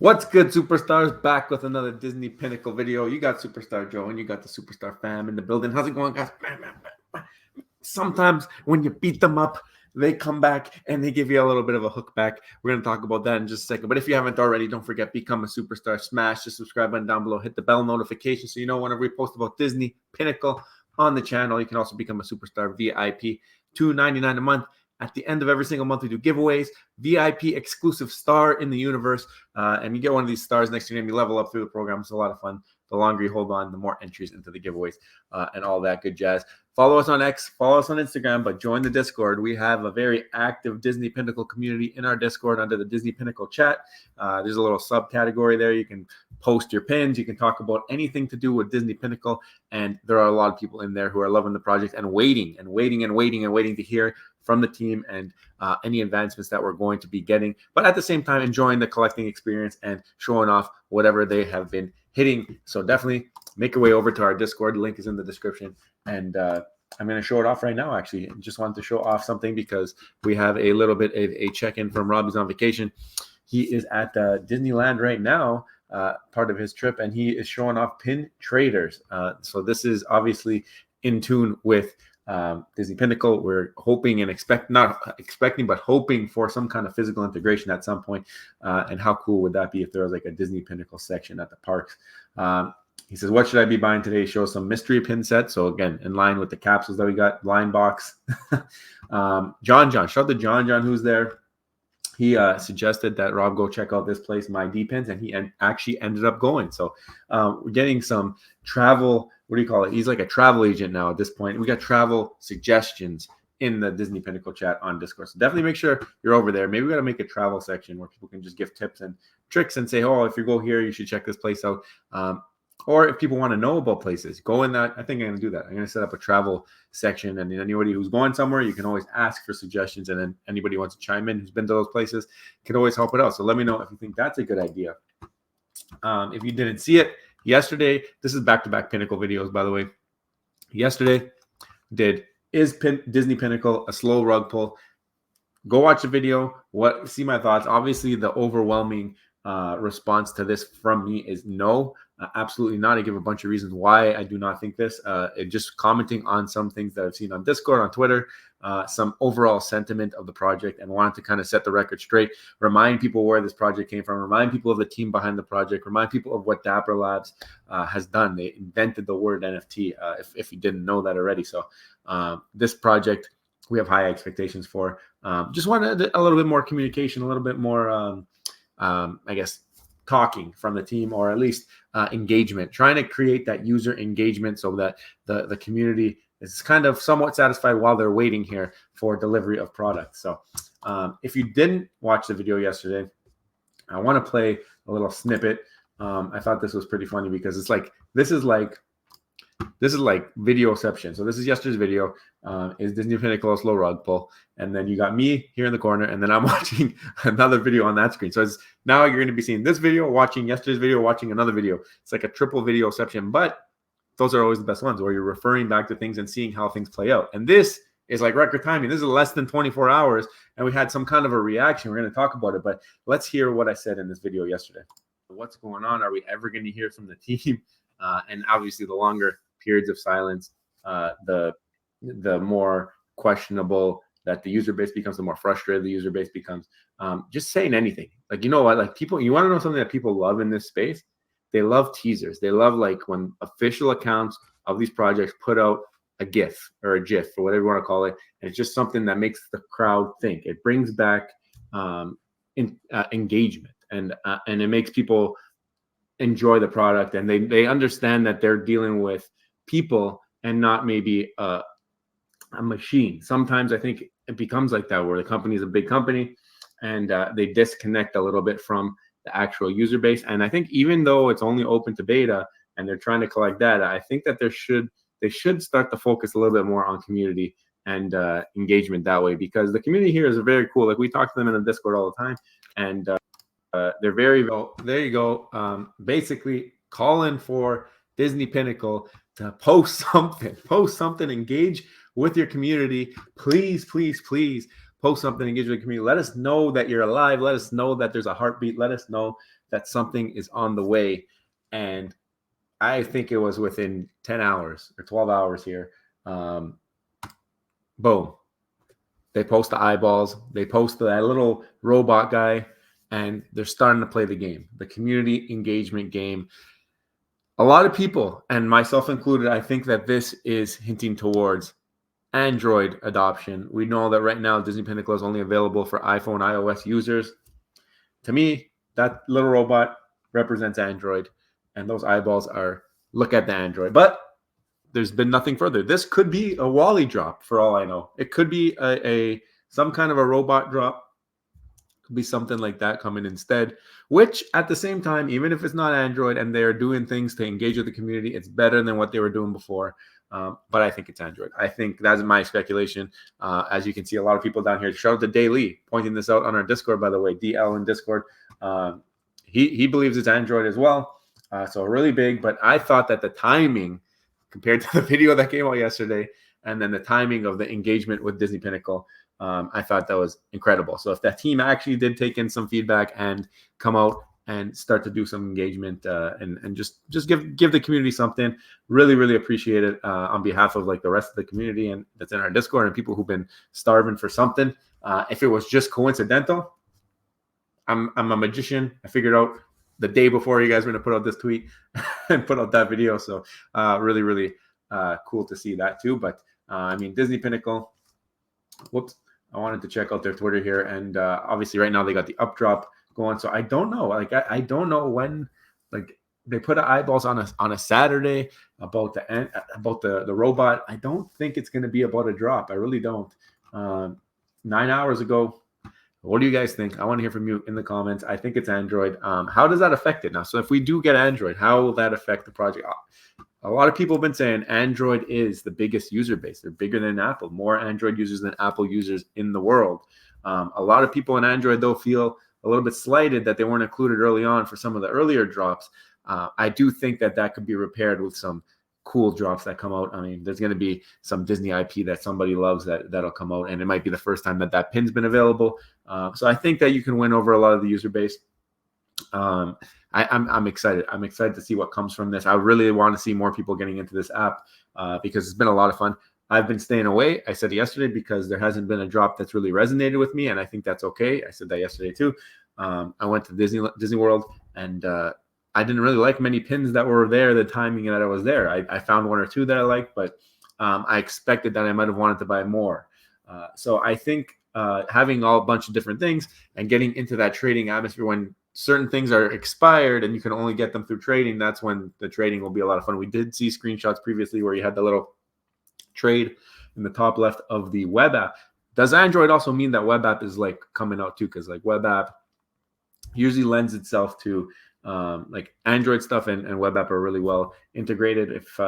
What's good, superstars? Back with another Disney Pinnacle video. You got Superstar Joe and you got the Superstar fam in the building. How's it going, guys? Sometimes when you beat them up, they come back and they give you a little bit of a hook back. We're going to talk about that in just a second. But if you haven't already, don't forget, become a superstar. Smash the subscribe button down below. Hit the bell notification so you know whenever we post about Disney Pinnacle on the channel. You can also become a superstar VIP, $2.99 a month. At the end of every single month, we do giveaways, VIP exclusive star in the universe, and you get one of these stars next to your name. You level up through the program. It's a lot of fun. The longer you hold on, the more entries into the giveaways and all that good jazz. Follow us on X, follow us on Instagram, but join the Discord. We have a very active Disney Pinnacle community in our Discord under the Disney Pinnacle chat. There's a little subcategory there. You can post your pins. You can talk about anything to do with Disney Pinnacle, and there are a lot of people in there who are loving the project and waiting to hear from the team and any advancements that we're going to be getting, but at the same time enjoying the collecting experience and showing off whatever they have been hitting. So definitely make your way over to our Discord. The link is in the description, and I'm going to show it off right now. Actually, just wanted to show off something because we have a little bit of a check-in from Rob. He's on vacation. He is at Disneyland right now, part of his trip, and he is showing off pin traders. So this is obviously in tune with Disney Pinnacle. We're hoping and hoping for some kind of physical integration at some point. And how cool would that be if there was like a Disney Pinnacle section at the parks? He says, what should I be buying today? Show some mystery pin sets. So again, in line with the capsules that we got, blind box. John, shout out to John, who's there. He suggested that Rob go check out this place, My D Pins, and he actually ended up going. So we're getting some travel. What do you call it? He's like a travel agent now at this point. We got travel suggestions in the Disney Pinnacle chat on Discord. So definitely make sure you're over there. Maybe we got to make a travel section where people can just give tips and tricks and say, oh, if you go here, you should check this place out. Or if people want to know about places, go in that. I think I'm going to do that. I'm going to set up a travel section, and anybody who's going somewhere, you can always ask for suggestions, and then anybody who wants to chime in who's been to those places can always help it out. So let me know if you think that's a good idea. If you didn't see it yesterday, this is back-to-back Pinnacle videos, by the way. Yesterday, Disney Pinnacle a slow rug pull? Go watch the video. See my thoughts. Obviously, the overwhelming response to this from me is no. Absolutely not. I give a bunch of reasons why I do not think this. Just commenting on some things that I've seen on Discord, on Twitter, some overall sentiment of the project, and wanted to kind of set the record straight, remind people where this project came from, remind people of the team behind the project, remind people of what Dapper Labs has done. They invented the word NFT, if you didn't know that already. So this project, we have high expectations for. Just wanted a little bit more communication, a little bit more, I guess, talking from the team, or at least engagement, trying to create that user engagement so that the community is kind of somewhat satisfied while they're waiting here for delivery of products. So if you didn't watch the video yesterday, I want to play a little snippet. I thought this was pretty funny because it's like, this is like videoception. So this is yesterday's video. Is Disney Pinnacle a slow rug pull? And then you got me here in the corner, and then I'm watching another video on that screen. So it's now you're going to be seeing this video, watching yesterday's video, watching another video. It's like a triple videoception, but those are always the best ones where you're referring back to things and seeing how things play out. And this is like record timing. This is less than 24 hours, and we had some kind of a reaction. We're going to talk about it, but let's hear what I said in this video yesterday. What's going on? Are we ever going to hear from the team? And obviously, the longer periods of silence, the more questionable that the user base becomes, the more frustrated the user base becomes. Just saying anything. Like, you know what? Like, people, you want to know something that people love in this space? They love teasers. They love, like, when official accounts of these projects put out a GIF or a GIF or whatever you want to call it. And it's just something that makes the crowd think. It brings back engagement, and it makes people enjoy the product, and they understand that they're dealing with people and not maybe a machine. Sometimes I think it becomes like that, where the company is a big company and they disconnect a little bit from the actual user base. And I think even though it's only open to beta and they're trying to collect data, I think that they should start to focus a little bit more on community and engagement that way, because the community here is very cool. Like, we talk to them in the Discord all the time, and they're very, there you go. Basically calling for Disney Pinnacle to post something, engage with your community. Please post something, engage with the community. Let us know that you're alive. Let us know that there's a heartbeat. Let us know that something is on the way. And I think it was within 10 hours or 12 hours here. Boom. They post the eyeballs. They post that little robot guy, and they're starting to play the game, the community engagement game. A lot of people, and myself included, I think that this is hinting towards Android adoption. We know that right now Disney Pinnacle is only available for iPhone, iOS users. To me, that little robot represents Android, and those eyeballs are look at the Android. But there's been nothing further. This could be a Wally drop for all I know. It could be some kind of a robot drop. Could be something like that coming instead, which at the same time, even if it's not Android and they're doing things to engage with the community, it's better than what they were doing before. But I think it's Android. I think that's my speculation. As you can see, a lot of people down here. Shout out to Day Lee pointing this out on our Discord, by the way, DL in Discord. He believes it's Android as well. So really big, but I thought that the timing compared to the video that came out yesterday and then the timing of the engagement with Disney Pinnacle, I thought that was incredible. So if that team actually did take in some feedback and come out and start to do some engagement and just give the community something, really, really appreciate it on behalf of like the rest of the community and that's in our Discord and people who've been starving for something. If it was just coincidental, I'm a magician. I figured out the day before you guys were going to put out this tweet and put out that video. So really, really cool to see that too. But I mean, Disney Pinnacle, whoops, I wanted to check out their Twitter here. And obviously right now they got the up drop going. So I don't know. Like, I don't know when, like they put eyeballs on a Saturday about the robot. I don't think it's going to be about a drop. I really don't. 9 hours ago, what do you guys think? I want to hear from you in the comments. I think it's Android. How does that affect it now? So if we do get Android, how will that affect the project? A lot of people have been saying Android is the biggest user base. They're bigger than Apple, more Android users than Apple users in the world. A lot of people in Android, though, feel a little bit slighted that they weren't included early on for some of the earlier drops. I do think that could be repaired with some cool drops that come out. I mean, there's going to be some Disney IP that somebody loves that'll come out, and it might be the first time that pin's been available. So I think that you can win over a lot of the user base. I'm excited. I'm excited to see what comes from this. I really want to see more people getting into this app because it's been a lot of fun. I've been staying away. I said it yesterday because there hasn't been a drop that's really resonated with me, and I think that's okay. I said that yesterday too. I went to Disney World, and I didn't really like many pins that were there, the timing that I was there. I found one or two that I liked, but I expected that I might have wanted to buy more. So I think having a bunch of different things and getting into that trading atmosphere when certain things are expired and you can only get them through trading, that's when the trading will be a lot of fun. We did see screenshots previously where you had the little trade in the top left of the web app. Does Android also mean that web app is like coming out too? Because like web app usually lends itself to like Android stuff and web app are really well integrated if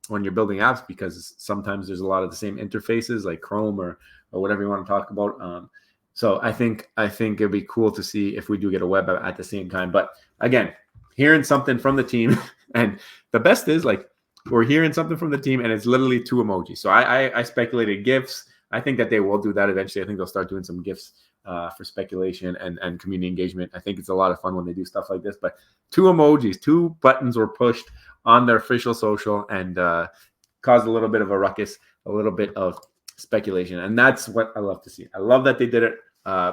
when you're building apps, because sometimes there's a lot of the same interfaces like Chrome or whatever you want to talk about. So I think it'd be cool to see if we do get a web app at the same time. But again, hearing something from the team, and the best is like we're hearing something from the team, and it's literally 2 emojis. So I speculated GIFs. I think that they will do that eventually. I think they'll start doing some GIFs for speculation and community engagement. I think it's a lot of fun when they do stuff like this. But 2 emojis, 2 buttons were pushed on their official social and caused a little bit of a ruckus, a little bit of speculation. And that's what I love to see. I love that they did it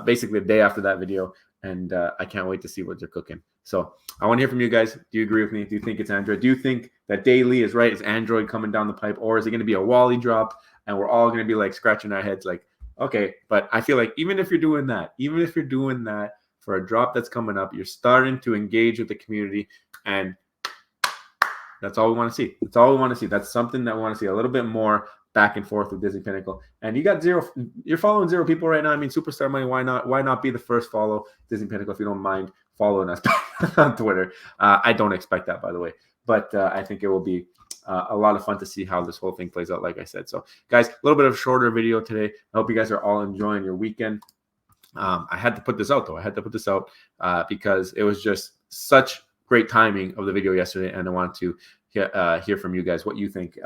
basically the day after that video. And I can't wait to see what they're cooking. So I want to hear from you guys. Do you agree with me? Do you think it's Android? Do you think that Daily is right? Is Android coming down the pipe? Or is it going to be a Wally drop? And we're all going to be like scratching our heads like, okay. But I feel like even if you're doing that for a drop that's coming up, you're starting to engage with the community. And that's all we want to see. That's all we want to see. That's something that we want to see a little bit more back and forth with Disney Pinnacle. And you're following 0 people right now. I mean, Superstar Money, why not be the first follow Disney Pinnacle if you don't mind following us on Twitter? I don't expect that, by the way. But I think it will be a lot of fun to see how this whole thing plays out, like I said. So, guys, a little bit of a shorter video today. I hope you guys are all enjoying your weekend. I had to put this out, though. I had to put this out because it was just such great timing of the video yesterday, and I wanted to hear from you guys what you think.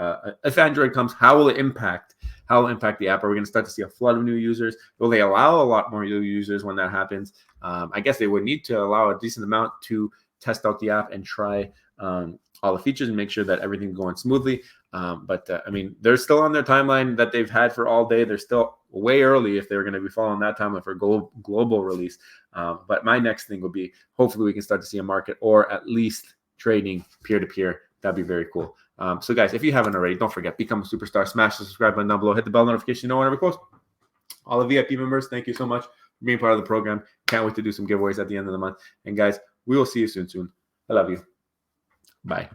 If Android comes, how will it impact How will it impact the app? Are we going to start to see a flood of new users? Will they allow a lot more new users when that happens? I guess they would need to allow a decent amount to test out the app and try all the features and make sure that everything's going smoothly. But I mean, they're still on their timeline that they've had for all day. They're still way early if they're going to be following that timeline for global release. But my next thing would be hopefully we can start to see a market or at least trading peer-to-peer. That'd be very cool. So guys, if you haven't already, don't forget, become a superstar. Smash the subscribe button down below. Hit the bell notification. You know whenever we post. All the VIP members, thank you so much for being part of the program. Can't wait to do some giveaways at the end of the month. And guys, we will see you soon. I love you. Bye.